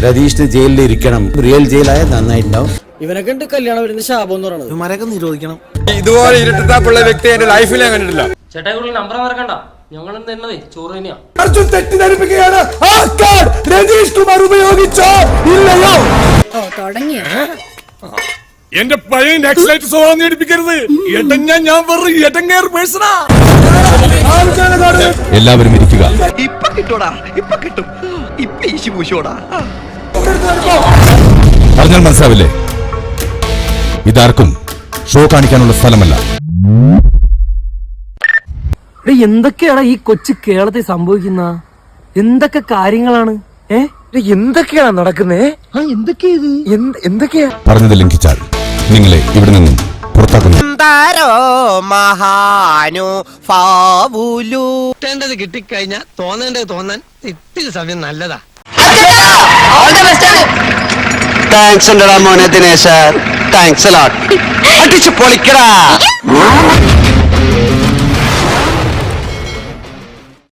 രതീഷിന് ജയിലിൽ ഇരിക്കണം. റിയൽ ജയിലായ നന്നായിട്ടുണ്ടാവും. ഇവനെ കണ്ട് കല്യാണം വരുന്ന ശാപം എന്ന് പറയുന്നത് ഇവന്മാരെയൊക്കെ നിരോധിക്കണം. ഇതുപോലെ ഇരുട്ടാപ്പുള്ള വ്യക്തി എന്റെ ലൈഫിൽ ഞാൻ കണ്ടിട്ടില്ല. ചേട്ടാ കൂടുതൽ നമ്പർ മറക്കണ്ട, ഞങ്ങൾ തന്നതേ ചോറ് തന്നെയാ. അർജുൻ തെറ്റിദ്ധരിപ്പിക്കുകയാണ്. ആ കാർഡ് രതീഷ് കുമാർ ഉപയോഗിച്ചോ ഇല്ലയോ? തുടങ്ങിയ എന്റെ പഴയ നെക്സ്റ്റ് സ്വഭാവം നേടിപ്പിക്കരുത്. ഞാൻ വെറും എടങ്ങേർ പേഴ്സണാ. എല്ലാവരും ഇരിക്കുക. ഇപ്പൊ കിട്ടൂടാ, ഇപ്പൊ കിട്ടും. ഇപ്പൊ ഈശി പൂശോടാ. പറഞ്ഞാൽ മനസ്സിലാവില്ലേ? ഇതാർക്കും ഷോ കാണിക്കാനുള്ള സ്ഥലമല്ല. എന്തൊക്കെയാണ് ഈ കൊച്ചു കേരളത്തിൽ സംഭവിക്കുന്ന? എന്തൊക്കെ കാര്യങ്ങളാണ്? എന്തൊക്കെയാണ് നടക്കുന്നേ? എന്തൊക്കെയാ പറഞ്ഞത് ലംഘിച്ചാൽ നിങ്ങളെ ഇവിടെ നിന്നും പുറത്താക്കുന്നു. കിട്ടിക്കഴിഞ്ഞാ തോന്നേണ്ടത് തോന്നാൻ ഇത്തിരി സമയം നല്ലതാ. താങ്ക്സ് ഉണ്ടടാ മോനെ ദിനേശ. താങ്ക്സ് അടിച്ചു പൊളിക്കടാ.